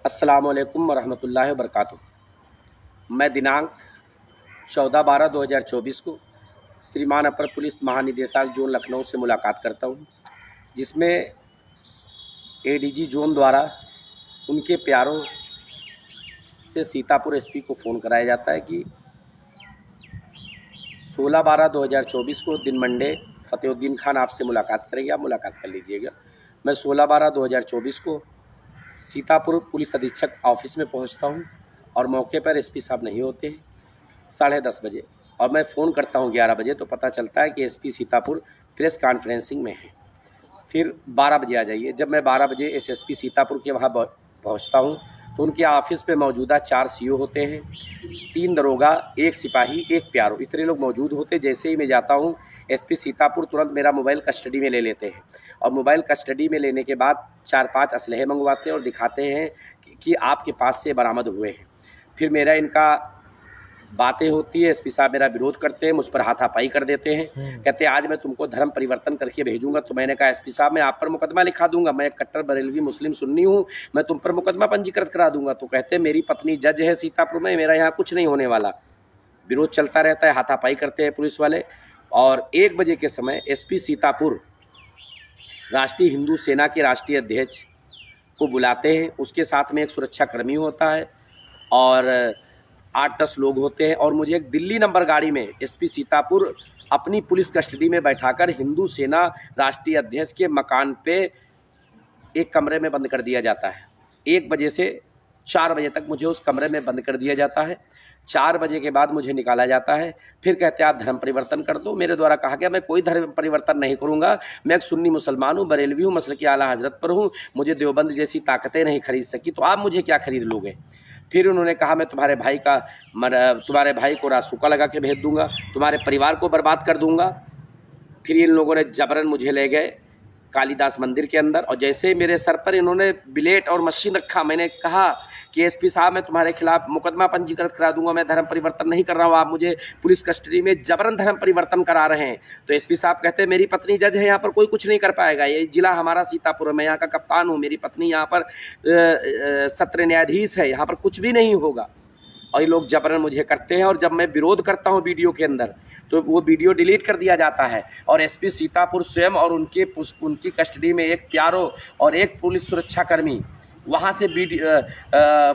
अस्सलामुअलैकुम वरहमतुल्लाहि वबरकातुहू। मैं दिनांक 14/12/2024 को श्रीमान अपर पुलिस महानिदेशक जोन लखनऊ से मुलाकात करता हूं, जिसमें एडीजी जोन द्वारा उनके प्यारों से सीतापुर एसपी को फ़ोन कराया जाता है कि 16/12/2024 को दिन मंडे फ़तेहुद्दीन खान आपसे मुलाकात करेंगे, आप मुलाकात कर लीजिएगा। मैं 16/12/2024 को सीतापुर पुलिस अधीक्षक ऑफिस में पहुंचता हूं और मौके पर एसपी साहब नहीं होते हैं 10:30 बजे, और मैं फ़ोन करता हूं 11 बजे, तो पता चलता है कि एसपी सीतापुर प्रेस कॉन्फ्रेंसिंग में है। फिर 12 बजे आ जाइए। जब मैं 12 बजे एसएसपी सीतापुर के वहाँ पहुँचता हूँ तो उनके ऑफिस पे मौजूदा 4 सीओ होते हैं, 3 दरोगा, 1 सिपाही, 1 प्यारो, इतने लोग मौजूद होते। जैसे ही मैं जाता हूँ एसपी सीतापुर तुरंत मेरा मोबाइल कस्टडी में ले लेते हैं, और मोबाइल कस्टडी में लेने के बाद 4-5 असलहे मंगवाते हैं और दिखाते हैं कि आपके पास से बरामद हुए हैं। फिर मेरा इनका बातें होती है, एसपी साहब मेरा विरोध करते हैं, मुझ पर हाथापाई कर देते हैं, कहते हैं आज मैं तुमको धर्म परिवर्तन करके भेजूंगा। तो मैंने कहा एसपी साहब मैं आप पर मुकदमा लिखा दूंगा, मैं एक कट्टर बरेलवी मुस्लिम सुन्नी हूँ, मैं तुम पर मुकदमा पंजीकृत करा दूंगा। तो कहते हैं मेरी पत्नी जज है सीतापुर में, मेरा यहाँ कुछ नहीं होने वाला। विरोध चलता रहता है, हाथापाई करते हैं पुलिस वाले। और 1 बजे के समय एसपी सीतापुर राष्ट्रीय हिंदू सेना के राष्ट्रीय अध्यक्ष को बुलाते हैं, उसके साथ में एक सुरक्षाकर्मी होता है और 8-10 लोग होते हैं, और मुझे एक दिल्ली नंबर गाड़ी में एसपी सीतापुर अपनी पुलिस कस्टडी में बैठाकर हिंदू सेना राष्ट्रीय अध्यक्ष के मकान पे एक कमरे में बंद कर दिया जाता है। 1 बजे से 4 बजे तक मुझे उस कमरे में बंद कर दिया जाता है। 4 बजे के बाद मुझे निकाला जाता है। फिर कहते हैं आप धर्म परिवर्तन कर दो। मेरे द्वारा कहा गया मैं कोई धर्म परिवर्तन नहीं करूंगा, मैं एक सुन्नी मुसलमान हूँ, बरेलवी हूँ, मसलकी आला हजरत पर हूँ, मुझे देवबंद जैसी ताकतें नहीं खरीद सकी, तो आप मुझे क्या खरीद लोगे। फिर उन्होंने कहा मैं तुम्हारे भाई को रासूका लगा के भेज दूंगा, तुम्हारे परिवार को बर्बाद कर दूंगा। फिर इन लोगों ने जबरन मुझे ले गए कालिदास मंदिर के अंदर, और जैसे ही मेरे सर पर इन्होंने बिलेट और मशीन रखा, मैंने कहा कि एसपी साहब मैं तुम्हारे खिलाफ मुकदमा पंजीकृत करा दूंगा, मैं धर्म परिवर्तन नहीं कर रहा हूँ, आप मुझे पुलिस कस्टडी में जबरन धर्म परिवर्तन करा रहे हैं। तो एसपी साहब कहते हैं मेरी पत्नी जज है, यहाँ पर कोई कुछ नहीं कर पाएगा, ये जिला हमारा सीतापुर है, मैं यहाँ का कप्तान हूँ, मेरी पत्नी यहाँ पर सत्र न्यायाधीश है, यहाँ पर कुछ भी नहीं होगा। और ये लोग जबरन मुझे करते हैं, और जब मैं विरोध करता हूँ वीडियो के अंदर तो वो वीडियो डिलीट कर दिया जाता है, और एसपी सीतापुर स्वयं और उनकी कस्टडी में एक प्यारो और एक पुलिस सुरक्षाकर्मी, वहाँ से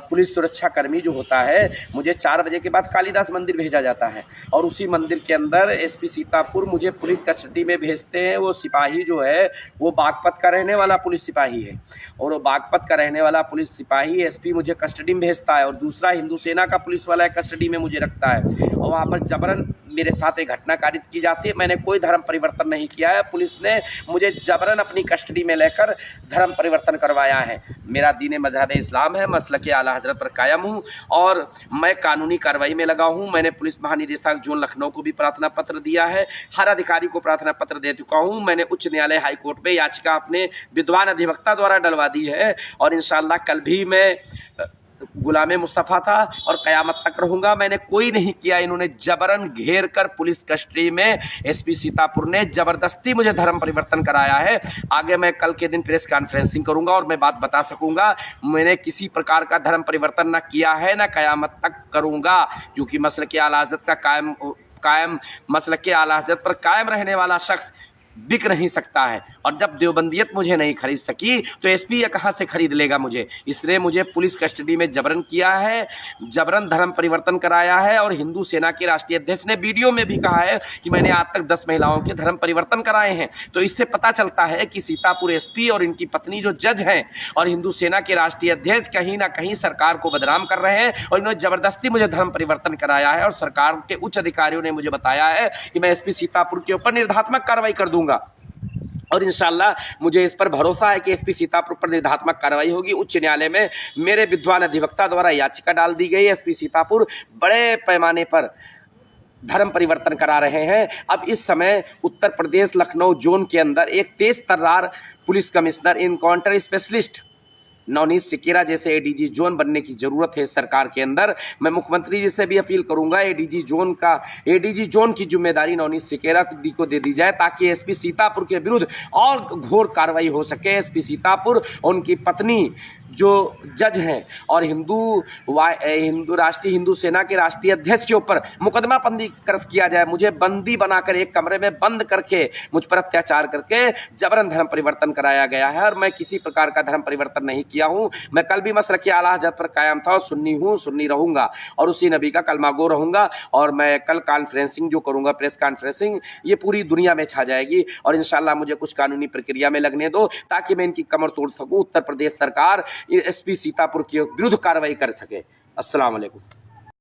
पुलिस सुरक्षाकर्मी जो होता है, मुझे 4 बजे के बाद कालिदास मंदिर भेजा जाता है, और उसी मंदिर के अंदर एसपी सीतापुर मुझे पुलिस कस्टडी में भेजते हैं। वो सिपाही जो है वो बागपत का रहने वाला पुलिस सिपाही है, और वो बागपत का रहने वाला पुलिस सिपाही एसपी मुझे कस्टडी में भेजता है, और दूसरा हिंदू सेना का पुलिस वाला कस्टडी में मुझे रखता है, और वहाँ पर जबरन मेरे साथ एक घटना कारित की जाती है। मैंने कोई धर्म परिवर्तन नहीं किया है, पुलिस ने मुझे जबरन अपनी कस्टडी में लेकर धर्म परिवर्तन करवाया है। मेरा दीन मजहब इस्लाम है, मसलक आला हजरत पर कायम हूँ, और मैं कानूनी कार्रवाई में लगा हूँ। मैंने पुलिस महानिदेशक जोन लखनऊ को भी प्रार्थना पत्र दिया है, हर अधिकारी को प्रार्थना पत्र दे चुका हूँ। मैंने उच्च न्यायालय हाई कोर्ट में याचिका अपने विद्वान अधिवक्ता द्वारा डलवा दी है, और इंशाअल्लाह कल भी मैं गुलामे मुस्तफ़ा था और क़यामत तक रहूँगा। मैंने कोई नहीं किया, इन्होंने जबरन घेर कर पुलिस कस्टडी में एसपी सीतापुर ने ज़बरदस्ती मुझे धर्म परिवर्तन कराया है। आगे मैं कल के दिन प्रेस कॉन्फ्रेंसिंग करूँगा और मैं बात बता सकूँगा, मैंने किसी प्रकार का धर्म परिवर्तन ना किया है, ना क़यामत तक करूँगा, क्योंकि मसलक आला हज़रत का कायम मसलक आला हज़रत पर कायम रहने वाला शख्स बिक नहीं सकता है, और जब देवबंदियत मुझे नहीं खरीद सकी तो एसपी ये कहाँ से खरीद लेगा मुझे। इसलिए मुझे पुलिस कस्टडी में जबरन किया है, जबरन धर्म परिवर्तन कराया है, और हिंदू सेना के राष्ट्रीय अध्यक्ष ने वीडियो में भी कहा है कि मैंने आज तक 10 महिलाओं के धर्म परिवर्तन कराए हैं। तो इससे पता चलता है कि सीतापुर एसपी और इनकी पत्नी जो जज हैं और हिंदू सेना के राष्ट्रीय अध्यक्ष कहीं ना कहीं सरकार को बदनाम कर रहे हैं, और इन्होंने जबरदस्ती मुझे धर्म परिवर्तन कराया है। और सरकार के उच्च अधिकारियों ने मुझे बताया है कि मैं एसपी सीतापुर के ऊपर निर्धात्मक कार्रवाई कर दूंगा, और इंशाअल्लाह मुझे इस पर भरोसा है कि एसपी सीतापुर पर निर्धात्मक कार्रवाई होगी। उच्च न्यायालय में मेरे विद्वान अधिवक्ता द्वारा याचिका डाल दी गई है। एसपी सीतापुर बड़े पैमाने पर धर्म परिवर्तन करा रहे हैं। अब इस समय उत्तर प्रदेश लखनऊ जोन के अंदर एक तेज तर्रार police commissioner, encounter specialist Navneet Sikera जैसे एडीजी जोन बनने की जरूरत है सरकार के अंदर। मैं मुख्यमंत्री जी से भी अपील करूंगा एडीजी जोन की जिम्मेदारी नवनीत सिकेरा को दे दी जाए, ताकि एसपी सीतापुर के विरुद्ध और घोर कार्रवाई हो सके। एसपी सीतापुर उनकी पत्नी जो जज हैं और हिंदू राष्ट्रीय हिंदू सेना के राष्ट्रीय अध्यक्ष के ऊपर मुकदमा पंजीकृत किया जाए। मुझे बंदी बनाकर एक कमरे में बंद करके मुझ पर अत्याचार करके जबरन धर्म परिवर्तन कराया गया है और मैं किसी प्रकार का धर्म परिवर्तन नहीं किया हूं। मैं कल भी मसलक आला हज़रत पर कायम था और सुन्नी हूं, सुन्नी रहूंगा और उसी नबी का कलमा गो रहूंगा। और मैं कल कॉन्फ्रेंसिंग जो करूंगा, प्रेस कॉन्फ्रेंसिंग, ये पूरी दुनिया में छा जाएगी और इंशाल्लाह मुझे कुछ कानूनी प्रक्रिया में लगने दो ताकि मैं इनकी कमर तोड़ सकूं। उत्तर प्रदेश सरकार एसपी सीतापुर के विरुद्ध कार्रवाई कर सके। अस्सलाम वालेकुम।